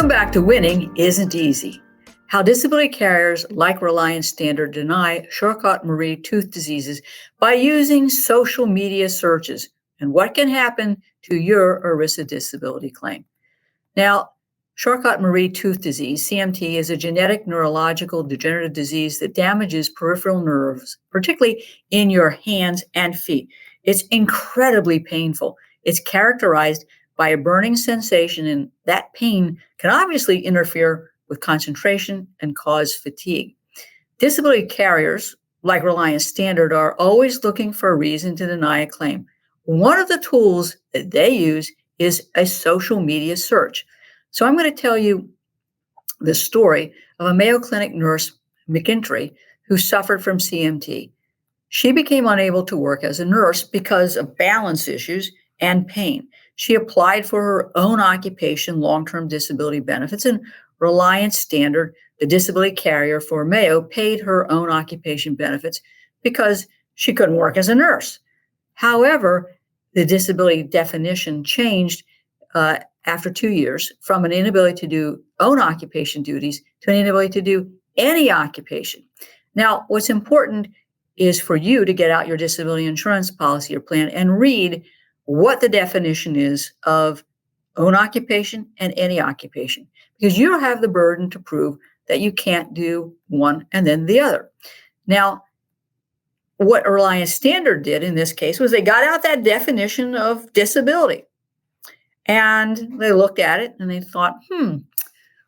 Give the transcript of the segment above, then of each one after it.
Welcome back to Winning Isn't Easy. How disability carriers like Reliance Standard deny Charcot-Marie-Tooth diseases by using social media searches, and what can happen to your ERISA disability claim. Now, Charcot-Marie-Tooth disease, CMT, is a genetic neurological degenerative disease that damages peripheral nerves, particularly in your hands and feet. It's incredibly painful. It's characterized by a burning sensation, and that pain can obviously interfere with concentration and cause fatigue. Disability carriers, like Reliance Standard, are always looking for a reason to deny a claim. One of the tools that they use is a social media search. So I'm going to tell you the story of a Mayo Clinic nurse, McIntry, who suffered from CMT. She became unable to work as a nurse because of balance issues and pain. She applied for her own occupation long-term disability benefits, and Reliance Standard, the disability carrier for Mayo, paid her own occupation benefits because she couldn't work as a nurse. However, the disability definition changed after 2 years from an inability to do own occupation duties to an inability to do any occupation. Now, what's important is for you to get out your disability insurance policy or plan and read what the definition is of own occupation and any occupation, because you have the burden to prove that you can't do one and then the other. Now, what Reliance Standard did in this case was they got out that definition of disability, and they looked at it and they thought,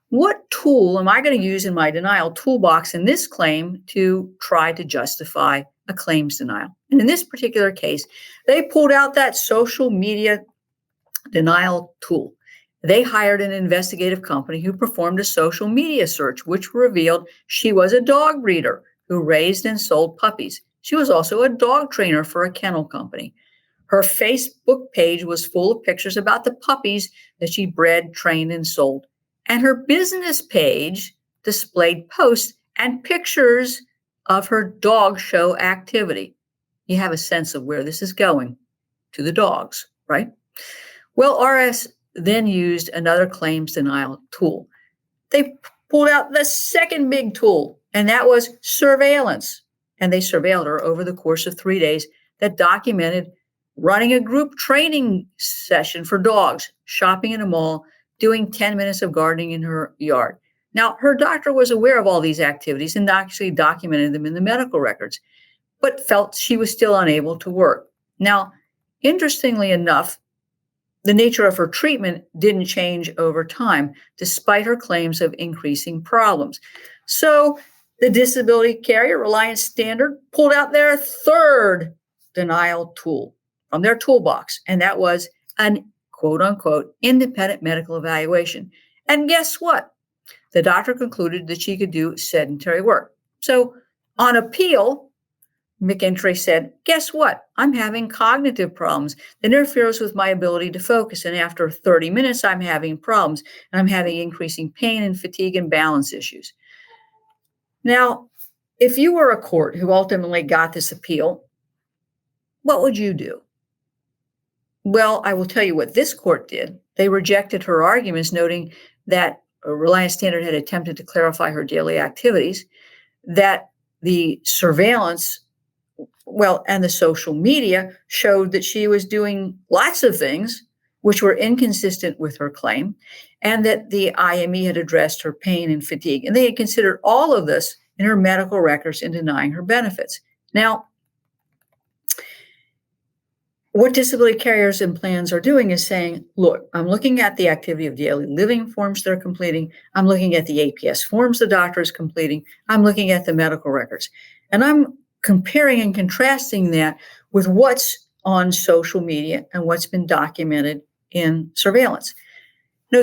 what tool am I going to use in my denial toolbox in this claim to try to justify a claims denial? And in this particular case, they pulled out that social media denial tool. They hired an investigative company who performed a social media search, which revealed she was a dog breeder who raised and sold puppies. She was also a dog trainer for a kennel company. Her Facebook page was full of pictures about the puppies that she bred, trained, and sold. And her business page displayed posts and pictures of her dog show activity. You have a sense of where this is going, to the dogs, right? Well, RS then used another claims denial tool. They pulled out the second big tool, and that was surveillance. And they surveilled her over the course of 3 days that documented running a group training session for dogs, shopping in a mall, doing 10 minutes of gardening in her yard. Now, her doctor was aware of all these activities and actually documented them in the medical records, but felt she was still unable to work. Now, interestingly enough, the nature of her treatment didn't change over time, despite her claims of increasing problems. So the disability carrier, Reliance Standard, pulled out their third denial tool from their toolbox, and that was an quote-unquote independent medical evaluation. And guess what? The doctor concluded that she could do sedentary work. So on appeal, McIntry said, guess what? I'm having cognitive problems that interferes with my ability to focus. And after 30 minutes, I'm having problems, and I'm having increasing pain and fatigue and balance issues. Now, if you were a court who ultimately got this appeal, what would you do? Well, I will tell you what this court did. They rejected her arguments, noting that Reliance Standard had attempted to clarify her daily activities, that the surveillance, and the social media showed that she was doing lots of things which were inconsistent with her claim, and that the IME had addressed her pain and fatigue. And they had considered all of this in her medical records in denying her benefits. Now, what disability carriers and plans are doing is saying, look, I'm looking at the activity of daily living forms they're completing. I'm looking at the APS forms the doctor is completing. I'm looking at the medical records. And I'm comparing and contrasting that with what's on social media and what's been documented in surveillance.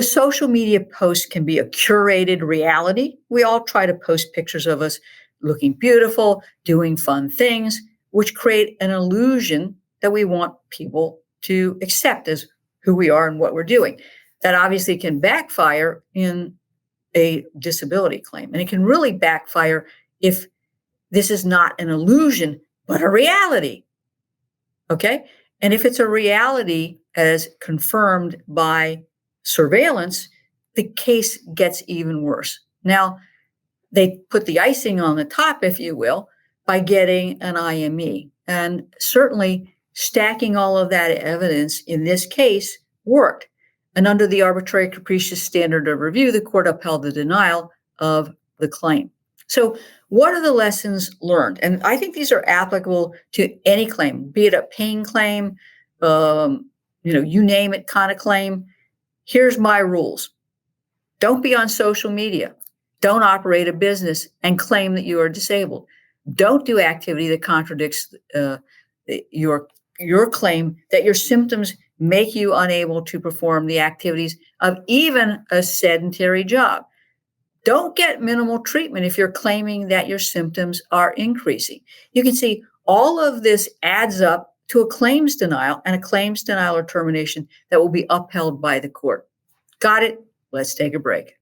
Social media posts can be a curated reality. We all try to post pictures of us looking beautiful, doing fun things, which create an illusion that we want people to accept as who we are and what we're doing. That obviously can backfire in a disability claim. And it can really backfire if this is not an illusion, but a reality. Okay? And if it's a reality as confirmed by surveillance, the case gets even worse. Now, they put the icing on the top, if you will, by getting an IME. And certainly stacking all of that evidence in this case worked. And under the arbitrary capricious standard of review, the court upheld the denial of the claim. So what are the lessons learned? And I think these are applicable to any claim, be it a pain claim, you name it kind of claim. Here's my rules. Don't be on social media. Don't operate a business and claim that you are disabled. Don't do activity that contradicts your claim that your symptoms make you unable to perform the activities of even a sedentary job. Don't get minimal treatment if you're claiming that your symptoms are increasing. You can see all of this adds up to a claims denial and a claims denial or termination that will be upheld by the court. Got it? Let's take a break.